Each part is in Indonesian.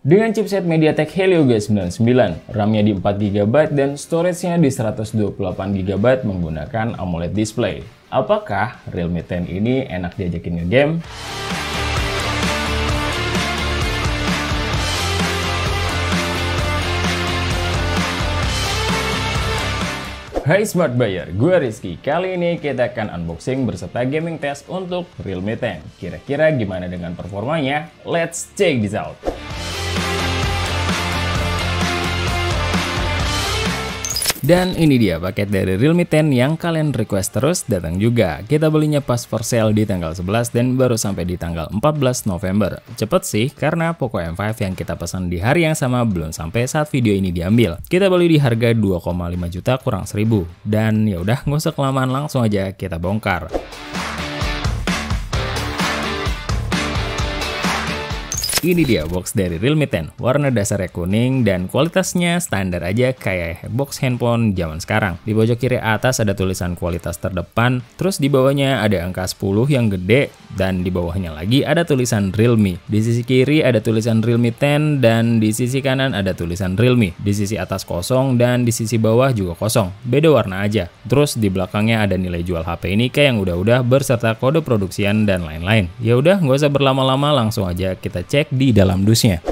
Dengan chipset MediaTek Helio G99, RAM-nya di 4GB dan storage-nya di 128GB menggunakan AMOLED display. Apakah Realme 10 ini enak diajakin nge-game? Hai Smart Buyer, gue Rizky. Kali ini kita akan unboxing berserta gaming test untuk Realme 10. Kira-kira gimana dengan performanya? Let's check this out! Dan ini dia paket dari Realme 10 yang kalian request terus datang juga. Kita belinya pas for sale di tanggal 11 dan baru sampai di tanggal 14 November. Cepet sih karena Poco M5 yang kita pesan di hari yang sama belum sampai saat video ini diambil. Kita beli di harga 2,5 juta kurang 1000. Dan ya udah nggak usah kelamaan, langsung aja kita bongkar. Ini dia box dari Realme 10, warna dasarnya kuning dan kualitasnya standar aja kayak box handphone zaman sekarang. Di pojok kiri atas ada tulisan kualitas terdepan, terus di bawahnya ada angka 10 yang gede, dan di bawahnya lagi ada tulisan Realme. Di sisi kiri ada tulisan Realme 10 dan di sisi kanan ada tulisan Realme. Di sisi atas kosong dan di sisi bawah juga kosong, beda warna aja. Terus di belakangnya ada nilai jual HP ini kayak yang udah-udah berserta kode produksian dan lain-lain. Ya udah nggak usah berlama-lama, langsung aja kita cek di dalam dusnya.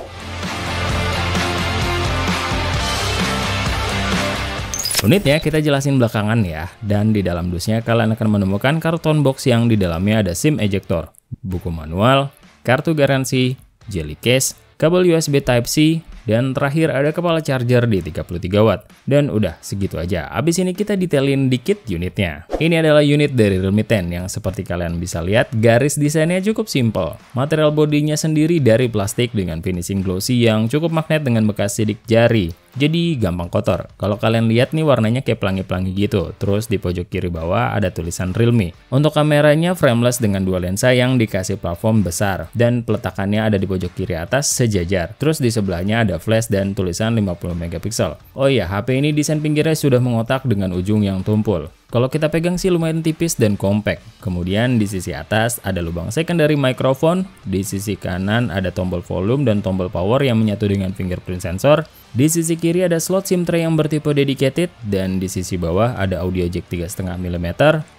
Unitnya kita jelasin belakangan ya, dan di dalam dusnya kalian akan menemukan karton box yang di dalamnya ada SIM ejector, buku manual, kartu garansi, jelly case, kabel USB Type-C, dan terakhir ada kepala charger di 33 watt. Dan udah segitu aja. Abis ini kita detailin dikit unitnya. Ini adalah unit dari Realme 10 yang seperti kalian bisa lihat garis desainnya cukup simple. Material bodinya sendiri dari plastik dengan finishing glossy yang cukup magnet dengan bekas sidik jari. Jadi gampang kotor. Kalau kalian lihat nih warnanya kayak pelangi-pelangi gitu. Terus di pojok kiri bawah ada tulisan Realme. Untuk kameranya frameless dengan dua lensa yang dikasih platform besar. Dan peletakannya ada di pojok kiri atas sejajar. Terus di sebelahnya ada flash dan tulisan 50 megapiksel. Oh iya, HP ini desain pinggirnya sudah mengotak dengan ujung yang tumpul. Kalau kita pegang sih lumayan tipis dan compact. Kemudian di sisi atas ada lubang secondary microphone, di sisi kanan ada tombol volume dan tombol power yang menyatu dengan fingerprint sensor. Di sisi kiri ada slot SIM tray yang bertipe dedicated, dan di sisi bawah ada audio jack 3,5 mm,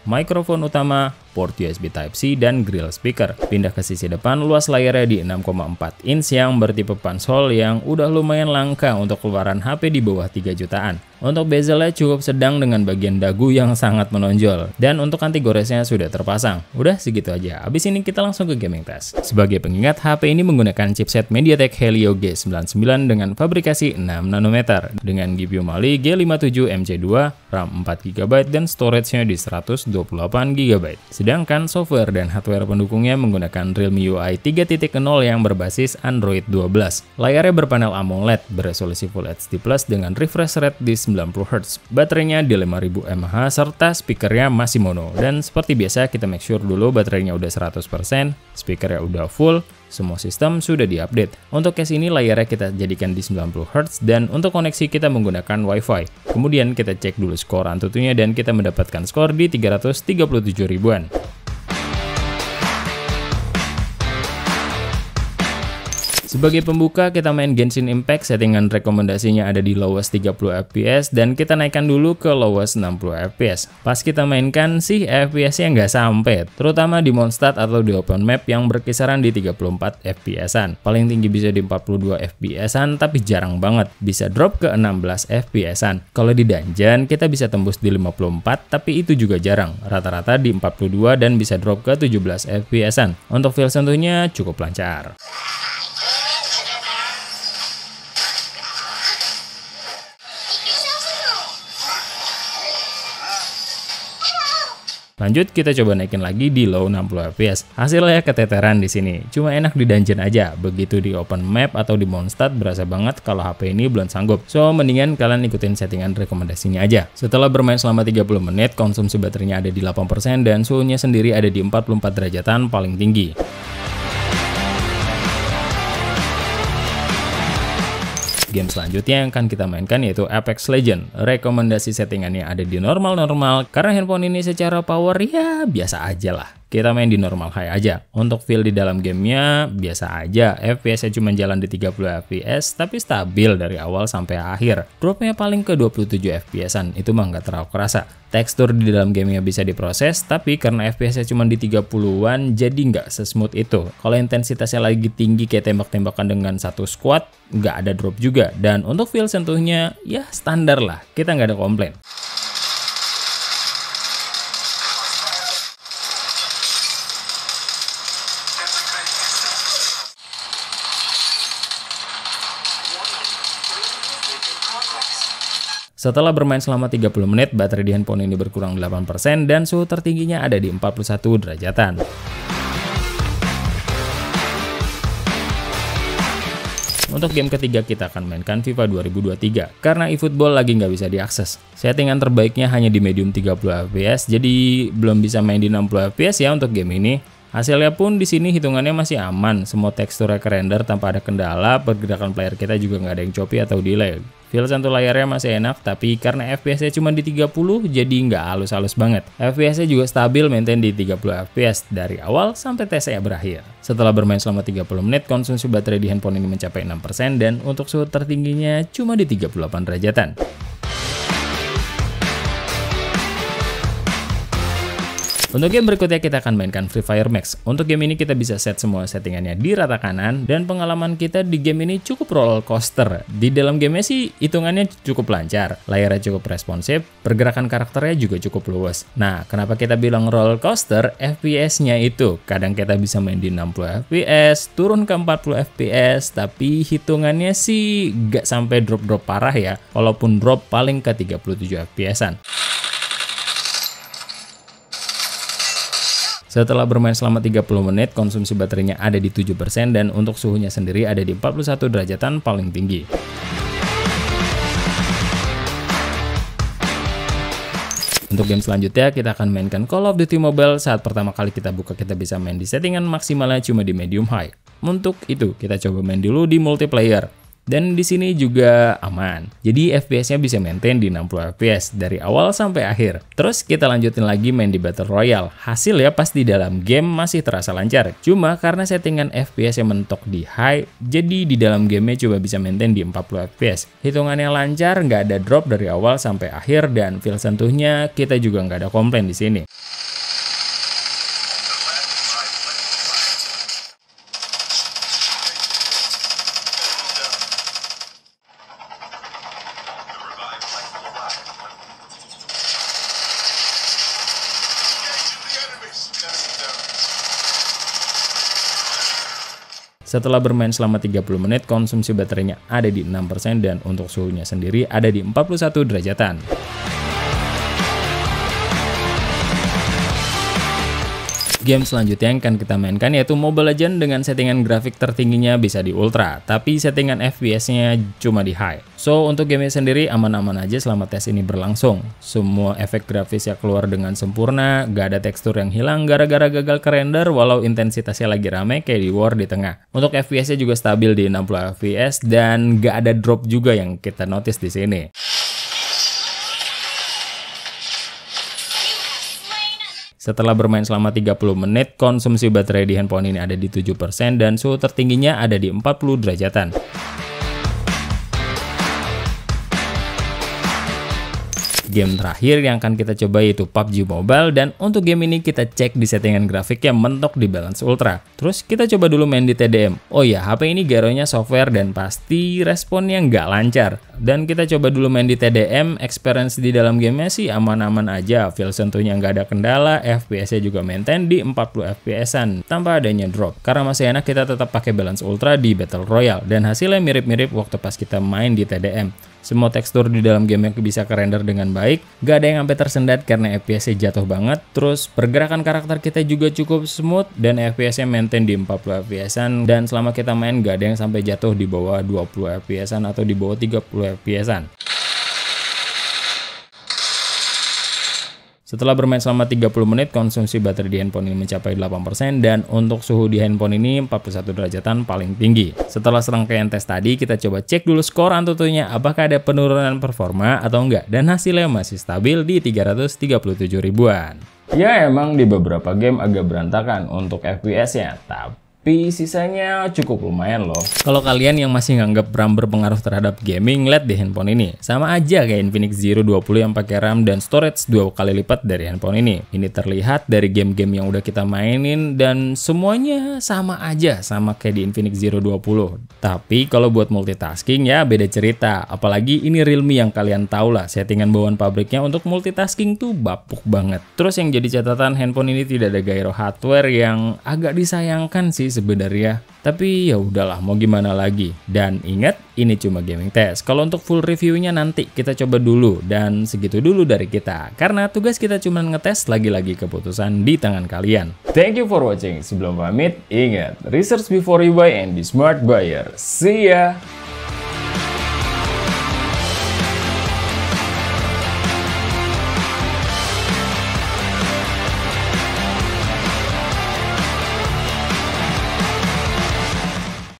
mikrofon utama, port USB Type-C, dan grill speaker. Pindah ke sisi depan, luas layarnya di 6,4 inch yang bertipe punch hole yang udah lumayan langka untuk keluaran HP di bawah 3 jutaan. Untuk bezelnya cukup sedang dengan bagian dagu yang sangat menonjol. Dan untuk anti goresnya sudah terpasang. Udah segitu aja. Abis ini kita langsung ke gaming test. Sebagai pengingat, HP ini menggunakan chipset MediaTek Helio G99 dengan fabrikasi 6 nanometer. Dengan GPU Mali G57 MC2, RAM 4GB dan storage-nya di 128GB. Sedangkan software dan hardware pendukungnya menggunakan Realme UI 3.0 yang berbasis Android 12. Layarnya berpanel AMOLED beresolusi Full HD+ dengan refresh rate di 90Hz. Baterainya di 5000 mAh serta speakernya masih mono. Dan seperti biasa kita make sure dulu baterainya udah 100%, speakernya udah full, semua sistem sudah diupdate. Untuk case ini layarnya kita jadikan di 90Hz dan untuk koneksi kita menggunakan Wi-Fi. Kemudian kita cek dulu skor Antutunya dan kita mendapatkan skor di 337 ribuan. Sebagai pembuka kita main Genshin Impact, settingan rekomendasinya ada di lowest 30 fps dan kita naikkan dulu ke lowest 60 fps. Pas kita mainkan sih fps-nya nggak sampai, terutama di Mondstadt atau di open map yang berkisaran di 34 fps-an. Paling tinggi bisa di 42 fps-an tapi jarang banget, bisa drop ke 16 fps-an. Kalau di dungeon kita bisa tembus di 54 tapi itu juga jarang, rata-rata di 42 dan bisa drop ke 17 fps-an. Untuk feel sentuhnya cukup lancar. Lanjut kita coba naikin lagi di low 60 fps. Hasilnya keteteran di sini. Cuma enak di dungeon aja. Begitu di open map atau di Mondstadt berasa banget kalau HP ini belum sanggup. So mendingan kalian ikutin settingan rekomendasinya aja. Setelah bermain selama 30 menit, konsumsi baterainya ada di 8% dan suhunya sendiri ada di 44 derajatan paling tinggi. Game selanjutnya yang akan kita mainkan yaitu Apex Legends. Rekomendasi settingannya ada di normal-normal karena handphone ini secara power ya biasa aja lah. kita main di normal high aja. Untuk feel di dalam gamenya biasa aja, FPS-nya cuma jalan di 30 FPS, tapi stabil dari awal sampai akhir. Dropnya paling ke 27 FPS-an, itu mah nggak terlalu kerasa. Tekstur di dalam gamenya bisa diproses, tapi karena FPS-nya cuma di 30-an, jadi nggak sesmooth itu. Kalau intensitasnya lagi tinggi kayak tembak-tembakan dengan satu squad, nggak ada drop juga. Dan untuk feel sentuhnya, ya standar lah, kita nggak ada komplain. Setelah bermain selama 30 menit, baterai di handphone ini berkurang 8% dan suhu tertingginya ada di 41 derajatan. Untuk game ketiga kita akan mainkan FIFA 2023, karena eFootball lagi nggak bisa diakses. Settingan terbaiknya hanya di medium 30 fps, jadi belum bisa main di 60 fps ya untuk game ini. Hasilnya pun di sini hitungannya masih aman, semua teksturnya kerender tanpa ada kendala, pergerakan player kita juga nggak ada yang choppy atau delay. Feel sentuh layarnya masih enak, tapi karena FPS-nya cuma di 30, jadi nggak halus-halus banget. FPS-nya juga stabil maintain di 30 FPS dari awal sampai tesnya berakhir. Setelah bermain selama 30 menit, konsumsi baterai di handphone ini mencapai 6% dan untuk suhu tertingginya cuma di 38 derajatan. Untuk game berikutnya kita akan mainkan Free Fire Max. Untuk game ini kita bisa set semua settingannya di rata kanan dan pengalaman kita di game ini cukup roller coaster. Di dalam gamenya sih hitungannya cukup lancar, layarnya cukup responsif, pergerakan karakternya juga cukup luas. Nah, kenapa kita bilang roller coaster? FPS-nya itu kadang kita bisa main di 60 FPS, turun ke 40 FPS, tapi hitungannya sih gak sampai drop-drop parah ya. Walaupun drop paling ke 37 FPS-an. Setelah bermain selama 30 menit, konsumsi baterainya ada di 7% dan untuk suhunya sendiri ada di 41 derajatan paling tinggi. Untuk game selanjutnya, kita akan mainkan Call of Duty Mobile. Saat pertama kali kita buka, kita bisa main di settingan maksimalnya cuma di medium high. Untuk itu, kita coba main dulu di multiplayer. Dan di sini juga aman. Jadi FPS-nya bisa maintain di 60 FPS dari awal sampai akhir. Terus kita lanjutin lagi main di Battle Royale. Hasilnya pas di dalam game masih terasa lancar. Cuma karena settingan FPS-nya mentok di high, jadi di dalam gamenya coba bisa maintain di 40 FPS. Hitungannya lancar, nggak ada drop dari awal sampai akhir, dan feel sentuhnya kita juga nggak ada komplain di sini. Setelah bermain selama 30 menit, konsumsi baterainya ada di 6% dan untuk suhunya sendiri ada di 41 derajatan. Game selanjutnya yang akan kita mainkan yaitu Mobile Legends dengan settingan grafik tertingginya bisa di Ultra, tapi settingan FPS-nya cuma di High. So, untuk game sendiri aman-aman aja selama tes ini berlangsung. Semua efek grafisnya keluar dengan sempurna, gak ada tekstur yang hilang gara-gara gagal kerender walau intensitasnya lagi rame kayak di War di tengah. Untuk FPS-nya juga stabil di 60 FPS dan gak ada drop juga yang kita notice di sini. Setelah bermain selama 30 menit, konsumsi baterai di handphone ini ada di 7% dan suhu tertingginya ada di 40 derajatan. Game terakhir yang akan kita coba yaitu PUBG Mobile, dan untuk game ini kita cek di settingan grafiknya mentok di balance ultra. Terus kita coba dulu main di TDM. Oh ya, HP ini gyronya software dan pasti responnya nggak lancar. Dan kita coba dulu main di TDM, experience di dalam gamenya sih aman-aman aja, feel sentuhnya nggak ada kendala, FPS-nya juga maintain di 40 FPS-an tanpa adanya drop. Karena masih enak kita tetap pakai balance ultra di Battle Royale dan hasilnya mirip-mirip waktu pas kita main di TDM. Semua tekstur di dalam game yang bisa kerender dengan baik, gak ada yang sampai tersendat karena FPS-nya jatuh banget. Terus pergerakan karakter kita juga cukup smooth dan FPS-nya maintain di 40 FPS-an, dan selama kita main gak ada yang sampai jatuh di bawah 20 FPS-an atau di bawah 30 FPS-an. Setelah bermain selama 30 menit, konsumsi baterai di handphone ini mencapai 8% dan untuk suhu di handphone ini 41 derajatan paling tinggi. Setelah serangkaian tes tadi, kita coba cek dulu skor AnTuTu-nya apakah ada penurunan performa atau enggak, dan hasilnya masih stabil di 337 ribuan. Ya emang di beberapa game agak berantakan untuk FPS-nya, tapi sisanya cukup lumayan loh. Kalau kalian yang masih nganggap RAM berpengaruh terhadap gaming, lihat di handphone ini. Sama aja kayak Infinix Zero 20 yang pakai RAM dan storage 2 kali lipat dari handphone ini. Ini terlihat dari game-game yang udah kita mainin dan semuanya sama aja, sama kayak di Infinix Zero 20. Tapi kalau buat multitasking ya beda cerita. Apalagi ini Realme yang kalian tahu lah, settingan bawaan pabriknya untuk multitasking tuh bapuk banget. Terus yang jadi catatan, handphone ini tidak ada gyro hardware yang agak disayangkan sih sebenarnya. Tapi ya udahlah, mau gimana lagi. Dan ingat, ini cuma gaming test. Kalau untuk full reviewnya nanti kita coba dulu. Dan segitu dulu dari kita. Karena tugas kita cuma ngetes, lagi-lagi keputusan di tangan kalian. Thank you for watching. Sebelum pamit, ingat, research before you buy and be smart buyer. See ya!